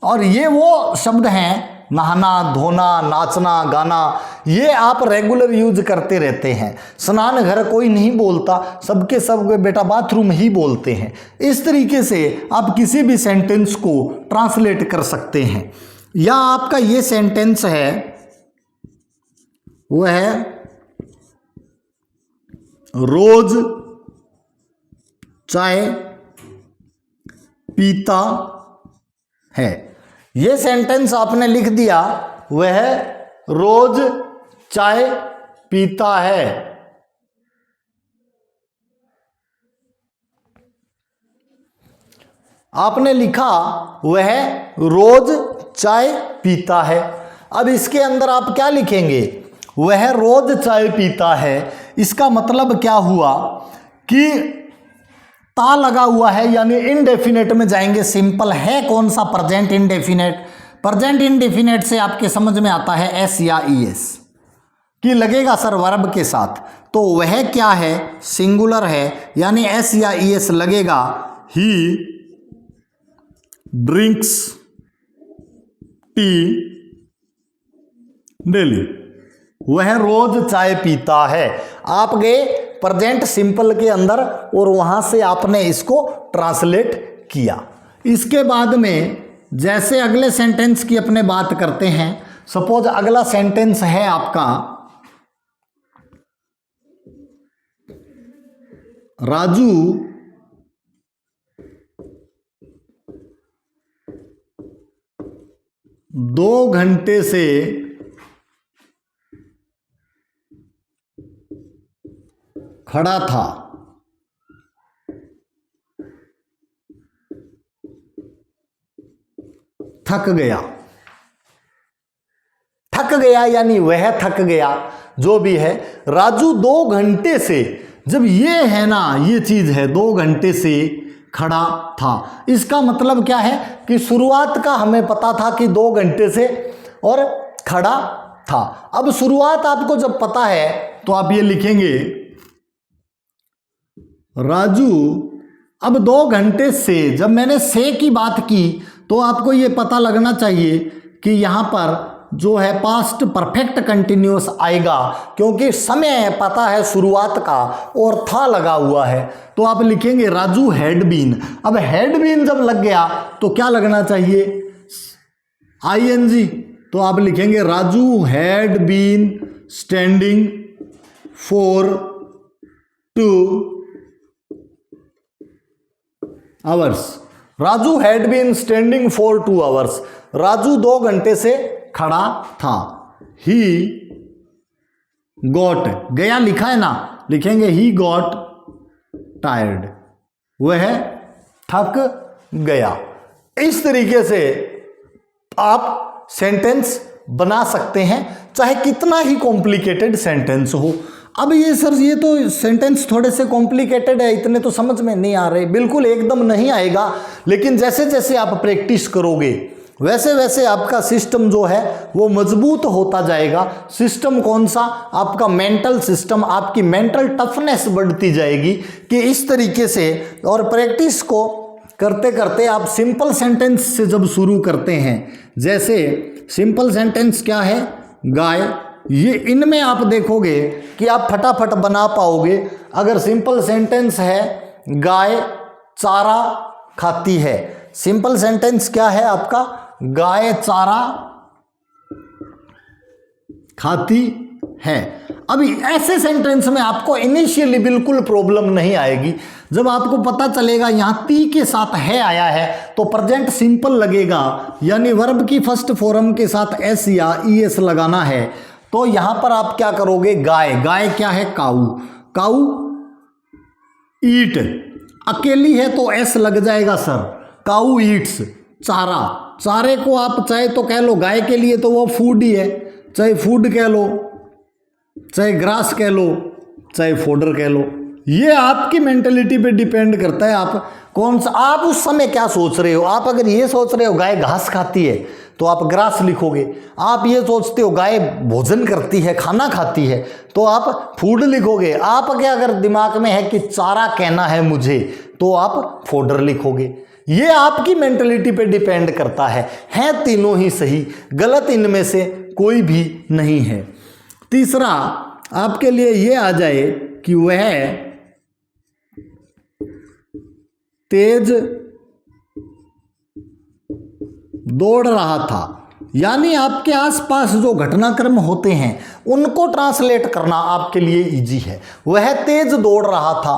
और ये वो शब्द हैं नहाना, धोना, नाचना, गाना, ये आप रेगुलर यूज करते रहते हैं। स्नान घर कोई नहीं बोलता, सबके सब बेटा बाथरूम ही बोलते हैं। इस तरीके से आप किसी भी सेंटेंस को ट्रांसलेट कर सकते हैं। या आपका ये सेंटेंस है, वह रोज चाय पीता है। यह सेंटेंस आपने लिख दिया, वह रोज चाय पीता है। आपने लिखा वह रोज चाय पीता है। अब इसके अंदर आप क्या लिखेंगे, वह रोज चाय पीता है। इसका मतलब क्या हुआ कि ता लगा हुआ है, यानी इनडेफिनेट में जाएंगे। सिंपल है कौन सा, प्रेजेंट इनडेफिनेट। प्रेजेंट इनडेफिनेट से आपके समझ में आता है एस या ईएस कि लगेगा सर वर्ब के साथ, तो वह क्या है, सिंगुलर है, यानी एस या ईएस लगेगा। ही ड्रिंक्स टी डेली, वह रोज चाय पीता है। आप गए प्रेजेंट सिंपल के अंदर और वहां से आपने इसको ट्रांसलेट किया। इसके बाद में जैसे अगले सेंटेंस की अपने बात करते हैं। सपोज अगला सेंटेंस है आपका, राजू दो घंटे से खड़ा था। थक गया, थक गया यानी वह थक गया, जो भी है। राजू 2 घंटे से, जब ये है ना, ये चीज है 2 घंटे से खड़ा था, इसका मतलब क्या है कि शुरुआत का हमें पता था कि 2 घंटे से और खड़ा था। अब शुरुआत आपको जब पता है तो आप ये लिखेंगे राजू अब 2 घंटे से। जब मैंने से की बात की तो आपको ये पता लगना चाहिए कि यहां पर जो है पास्ट परफेक्ट कंटिन्यूअस आएगा, क्योंकि समय पता है शुरुआत का और था लगा हुआ है। तो आप लिखेंगे राजू हैड बीन। अब हैड बीन जब लग गया तो क्या लगना चाहिए, आईएनजी। तो आप लिखेंगे Raju had been standing for 2 hours. Raju had been standing for 2 hours. Raju 2 घंटे से खड़ा था। ही गॉट, गया लिखा है ना, लिखेंगे ही गॉट टायर्ड, वह थक गया। इस तरीके से आप सेंटेंस बना सकते हैं, चाहे कितना ही कॉम्प्लिकेटेड सेंटेंस हो। अब ये सर ये तो सेंटेंस थोड़े से कॉम्प्लिकेटेड है, इतने तो समझ में नहीं आ रहे। बिल्कुल एकदम नहीं आएगा, लेकिन जैसे जैसे आप प्रैक्टिस करोगे वैसे वैसे आपका सिस्टम जो है वो मजबूत होता जाएगा। सिस्टम कौन सा, आपका मेंटल सिस्टम, आपकी मेंटल टफनेस बढ़ती जाएगी कि इस तरीके से। और प्रैक्टिस को करते करते आप सिंपल सेंटेंस से जब शुरू करते हैं, जैसे सिंपल सेंटेंस क्या है, गाय, ये इनमें आप देखोगे कि आप फटाफट बना पाओगे। अगर सिंपल सेंटेंस है गाय चारा खाती है, सिंपल सेंटेंस क्या है आपका, गाय चारा खाती है। अभी ऐसे सेंटेंस में आपको इनिशियली बिल्कुल प्रॉब्लम नहीं आएगी। जब आपको पता चलेगा यहां ती के साथ है आया है तो प्रेजेंट सिंपल लगेगा, यानी वर्ब की फर्स्ट फॉर्म के साथ एस या ईएस लगाना है। तो यहां पर आप क्या करोगे, गाय, गाय क्या है, काऊ, काऊ ईट, अकेली है तो एस लग जाएगा सर, काऊ ईट्स, चारा, चारे को आप चाहे तो कह लो गाय के लिए तो वो फूड ही है, चाहे फूड कह लो, चाहे ग्रास कह लो, चाहे फोडर कह लो, ये आपकी मेंटेलिटी पे डिपेंड करता है आप कौन सा, आप उस समय क्या सोच रहे हो। आप अगर ये सोच रहे हो गाय घास खाती है तो आप ग्रास लिखोगे, आप ये सोचते हो गाय भोजन करती है, खाना खाती है, तो आप फूड लिखोगे। आप क्या अगर दिमाग में है कि चारा कहना है मुझे तो आप फोडर लिखोगे। ये आपकी मेंटेलिटी पे डिपेंड करता है तीनों ही सही, गलत इनमें से कोई भी नहीं है। तीसरा आपके लिए ये आ जाए कि वह तेज दौड़ रहा था, यानी आपके आसपास जो घटनाक्रम होते हैं उनको ट्रांसलेट करना आपके लिए इजी है। वह तेज दौड़ रहा था,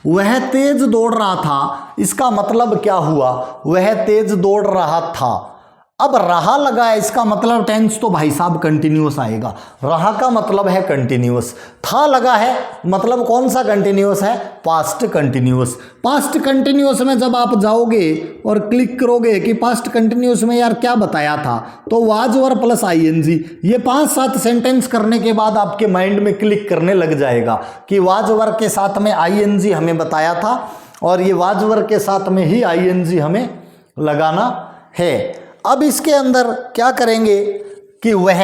वह तेज दौड़ रहा था, इसका मतलब क्या हुआ, वह तेज दौड़ रहा था। अब रहा लगा है, इसका मतलब टेंस तो भाई साहब कंटिन्यूअस आएगा, रहा का मतलब है कंटिन्यूअस, था लगा है मतलब कौन सा कंटिन्यूअस है, पास्ट कंटिन्यूअस। पास्ट कंटिन्यूअस में जब आप जाओगे और क्लिक करोगे कि पास्ट कंटिन्यूअस में यार क्या बताया था, तो वाज वर प्लस आईएनजी, ये 5-7 सेंटेंस करने के बाद आपके माइंड में क्लिक करने लग जाएगा कि वाज वर के साथ में आईएनजी हमें बताया था और ये वाज वर के साथ में ही आईएनजी हमें लगाना है। अब इसके अंदर क्या करेंगे कि वह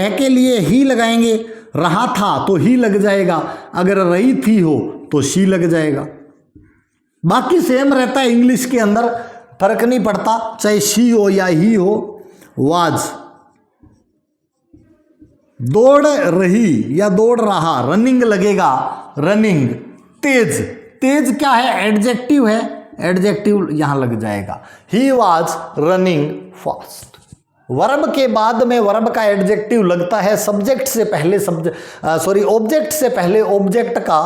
के लिए ही लगाएंगे, रहा था तो ही लग जाएगा, अगर रही थी हो तो शी लग जाएगा। बाकी सेम रहता है इंग्लिश के अंदर, फर्क नहीं पड़ता चाहे शी हो या ही हो। वाज, दौड़ रही या दौड़ रहा, रनिंग लगेगा, रनिंग। तेज, तेज क्या है, एडजेक्टिव है, एडजेक्टिव यहां लग जाएगा, he was running fast. Verb के बाद में वर्ब का एडजेक्टिव लगता है सब्जेक्ट से पहले, ऑब्जेक्ट से पहले ऑब्जेक्ट का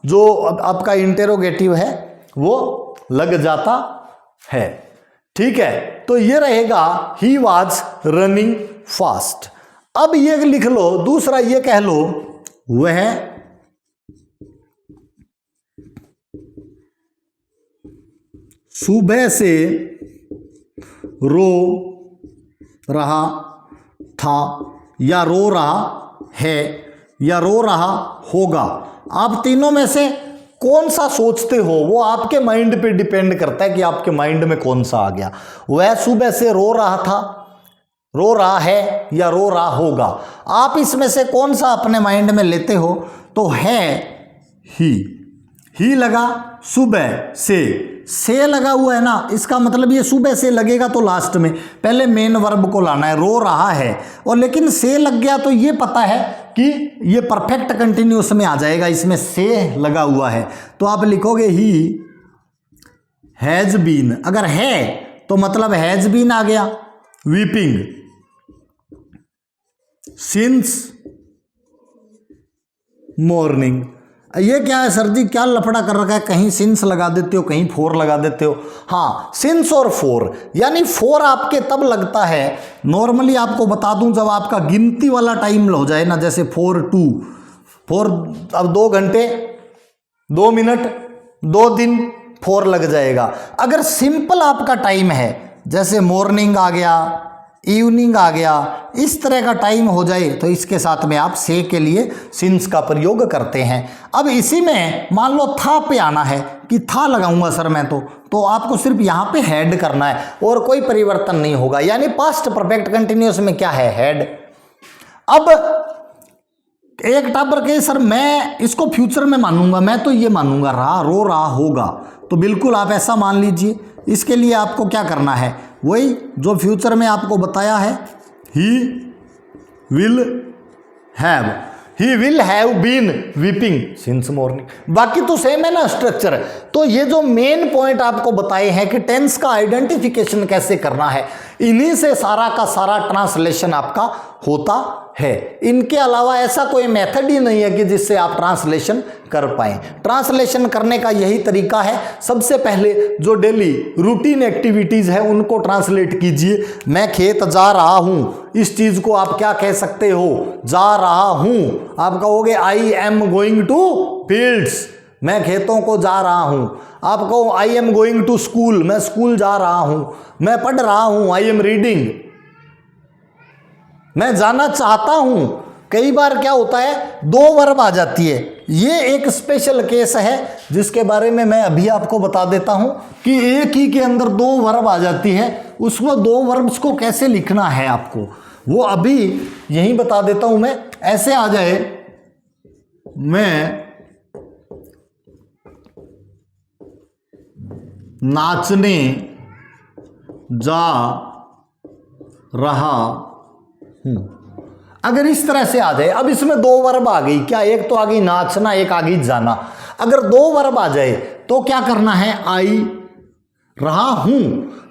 जो आपका इंटेरोगेटिव है वो लग जाता है। ठीक है, तो ये रहेगा ही वॉज रनिंग फास्ट। अब ये लिख लो, दूसरा ये कह लो वह सुबह से रो रहा था या रो रहा है या रो रहा होगा। आप तीनों में से कौन सा सोचते हो वो आपके माइंड पे डिपेंड करता है कि आपके माइंड में कौन सा आ गया। वह सुबह से रो रहा था, रो रहा है या रो रहा होगा, आप इसमें से कौन सा अपने माइंड में लेते हो। तो है ही लगा, सुबह से लगा हुआ है ना, इसका मतलब ये सुबह से लगेगा तो लास्ट में, पहले मेन वर्ब को लाना है, रो रहा है और लेकिन से लग गया तो ये पता है कि ये परफेक्ट कंटिन्यूअस में आ जाएगा, इसमें से लगा हुआ है तो आप लिखोगे ही हैज बीन। अगर है तो मतलब हैज बीन आ गया, वीपिंग सिंस मॉर्निंग। ये क्या है सर जी, क्या लफड़ा कर रखा है, कहीं सिंस लगा देते हो कहीं फोर लगा देते हो। हाँ, सिंस और फोर, यानी फोर आपके तब लगता है, नॉर्मली आपको बता दूं जब आपका गिनती वाला टाइम हो जाए ना, जैसे 4 2 4, अब 2 घंटे 2 मिनट 2 दिन 4 लग जाएगा। अगर सिंपल आपका टाइम है, जैसे मॉर्निंग आ गया, इवनिंग आ गया, इस तरह का टाइम हो जाए तो इसके साथ में आप से के लिए सिंस का प्रयोग करते हैं। अब इसी में मान लो था पे आना है कि था लगाऊंगा सर मैं तो आपको सिर्फ यहाँ पे हैड करना है और कोई परिवर्तन नहीं होगा, यानी पास्ट परफेक्ट कंटिन्यूअस में क्या है, हैड। अब एक टाबर के सर मैं इसको फ्यूचर में मानूंगा, मैं तो ये मानूंगा रहा रो रहा होगा, तो बिल्कुल आप ऐसा मान लीजिए। इसके लिए आपको क्या करना है, वही जो फ्यूचर में आपको बताया है, he will have been weeping since morning. बाकी तो सेम है ना स्ट्रक्चर। तो ये जो मेन पॉइंट आपको बताए हैं कि टेंस का आइडेंटिफिकेशन कैसे करना है, इन्हीं से सारा का सारा ट्रांसलेशन आपका होता है। इनके अलावा ऐसा कोई मेथड ही नहीं है कि जिससे आप ट्रांसलेशन कर पाएं। ट्रांसलेशन करने का यही तरीका है, सबसे पहले जो डेली रूटीन एक्टिविटीज है उनको ट्रांसलेट कीजिए। मैं खेत जा रहा हूं, इस चीज को आप क्या कह सकते हो, जा रहा हूं। आप कहोगे I am going to fields, मैं खेतों को जा रहा हूं। आप कहो I am going to school, मैं स्कूल जा रहा हूं। मैं पढ़ रहा हूं, आई एम रीडिंग। मैं जाना चाहता हूं, कई बार क्या होता है दो वर्ब आ जाती है। ये एक स्पेशल केस है जिसके बारे में मैं अभी आपको बता देता हूं कि एक ही के अंदर दो वर्ब आ जाती है। उसमें दो वर्ब्स को कैसे लिखना है आपको, वो अभी यही बता देता हूं मैं। ऐसे आ जाए, मैं नाचने जा रहा हूं। अगर इस तरह से आ जाए, अब इसमें दो वर्ब आ गई, क्या एक तो आ गई नाचना, एक आ गई जाना। अगर दो वर्ब आ जाए तो क्या करना है, आई रहा हूं,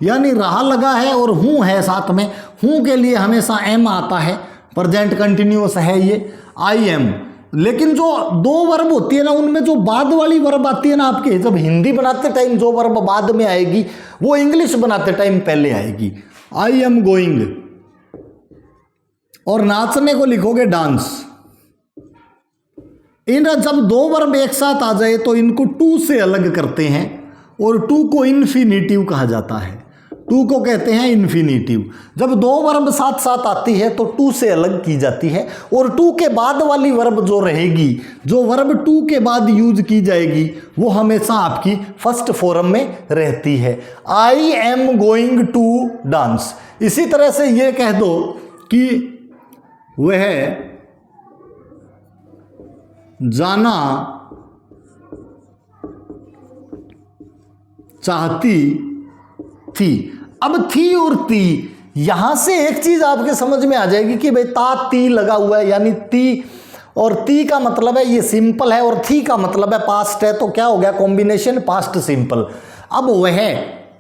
यानी रहा लगा है और हूं है साथ में। हूं के लिए हमेशा एम आता है, प्रेजेंट कंटिन्यूअस है ये, आई एम। लेकिन जो दो वर्ब होती है ना, उनमें जो बाद वाली वर्ब आती है ना आपके, जब हिंदी बनाते टाइम जो वर्ब बाद में आएगी वो इंग्लिश बनाते टाइम पहले आएगी। आई एम गोइंग, और नाचने को लिखोगे डांस। इन जब दो वर्ब एक साथ आ जाए तो इनको टू से अलग करते हैं, और टू को इन्फिनिटिव कहा जाता है। टू को कहते हैं इन्फिनिटिव। जब दो वर्ब साथ साथ आती है तो टू से अलग की जाती है, और टू के बाद वाली वर्ब जो रहेगी, जो वर्ब टू के बाद यूज की जाएगी, वो हमेशा आपकी फर्स्ट फॉर्म में रहती है। I am going to dance. इसी तरह से ये कह दो कि वह जाना चाहती थी। अब थी और ती, यहां से एक चीज आपके समझ में आ जाएगी कि भाई ता ती लगा हुआ है, यानी ती और ती का मतलब है ये सिंपल है, और थी का मतलब है पास्ट है। तो क्या हो गया कॉम्बिनेशन, पास्ट सिंपल। अब वह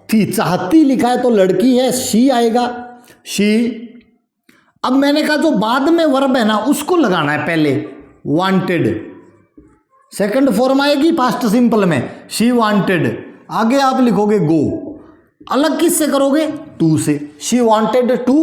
थी, चाहती लिखा है तो लड़की है, शी आएगा, शी। अब मैंने कहा जो बाद में वर्ब है ना उसको लगाना है पहले, वांटेड। सेकंड फॉर्म आएगी पास्ट सिंपल में, शी वांटेड। आगे आप लिखोगे गो, अलग किससे करोगे, टू से, शी वांटेड टू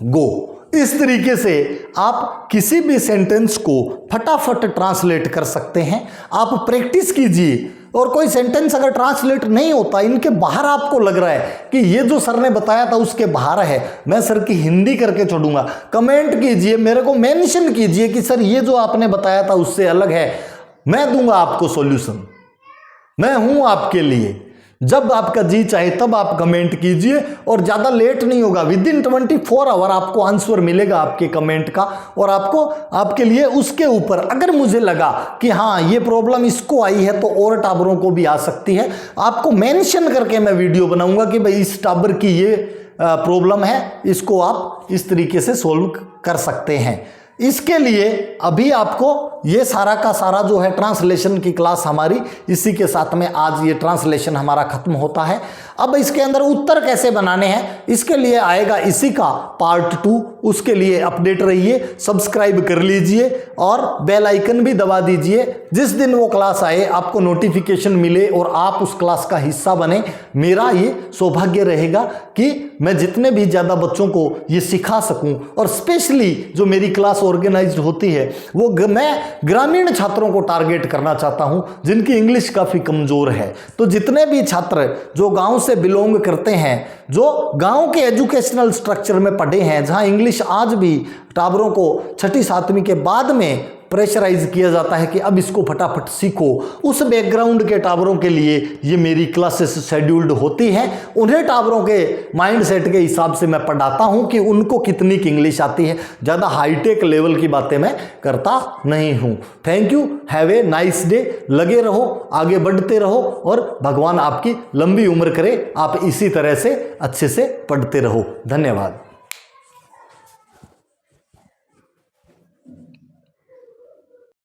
गो। इस तरीके से आप किसी भी सेंटेंस को फटाफट ट्रांसलेट कर सकते हैं। आप प्रैक्टिस कीजिए, और कोई सेंटेंस अगर ट्रांसलेट नहीं होता, इनके बाहर आपको लग रहा है कि ये जो सर ने बताया था उसके बाहर है, मैं सर की हिंदी करके छोड़ूंगा, कमेंट कीजिए, मेरे को मेंशन कीजिए कि सर ये जो आपने बताया था उससे अलग है। मैं दूंगा आपको सॉल्यूशन, मैं हूं आपके लिए। जब आपका जी चाहे तब आप कमेंट कीजिए, और ज़्यादा लेट नहीं होगा, विद इन 24 आवर आपको आंसर मिलेगा आपके कमेंट का। और आपको आपके लिए उसके ऊपर अगर मुझे लगा कि हाँ ये प्रॉब्लम इसको आई है तो और टाबरों को भी आ सकती है, आपको मेंशन करके मैं वीडियो बनाऊंगा कि भाई इस टाबर की ये प्रॉब्लम है, इसको आप इस तरीके से सोल्व कर सकते हैं। इसके लिए अभी आपको ये सारा का सारा जो है ट्रांसलेशन की क्लास हमारी, इसी के साथ में आज ये ट्रांसलेशन हमारा खत्म होता है। अब इसके अंदर उत्तर कैसे बनाने हैं, इसके लिए आएगा इसी का पार्ट 2। उसके लिए अपडेट रहिए, सब्सक्राइब कर लीजिए और बेल आइकन भी दबा दीजिए। जिस दिन वो क्लास आए आपको नोटिफिकेशन मिले और आप उस क्लास का हिस्सा बने। मेरा ये सौभाग्य रहेगा कि मैं जितने भी ज़्यादा बच्चों को ये सिखा सकूं, और स्पेशली जो मेरी क्लास ऑर्गेनाइज्ड होती है वो मैं ग्रामीण छात्रों को टारगेट करना चाहता हूं जिनकी इंग्लिश काफ़ी कमज़ोर है। तो जितने भी छात्र जो गांव से बिलोंग करते हैं, जो गांव के एजुकेशनल स्ट्रक्चर में पढ़े हैं, जहां इंग्लिश आज भी टाबरों को 6ठी 7वीं के बाद में प्रेशराइज किया जाता है कि अब इसको फटाफट सीखो। उस बैकग्राउंड के टावरों के लिए ये मेरी क्लासेस शेड्यूल्ड होती हैं। उन्हें टावरों के माइंडसेट के हिसाब से मैं पढ़ाता हूं कि उनको कितनी इंग्लिश आती है। ज़्यादा हाईटेक लेवल की बातें मैं करता नहीं हूं। Thank you, have a nice day. लगे रहो, आगे बढ़ते रहो और भगवान आपकी लंबी उम्र करे। आप इसी तरह से अच्छे से पढ़ते रहो। धन्यवाद।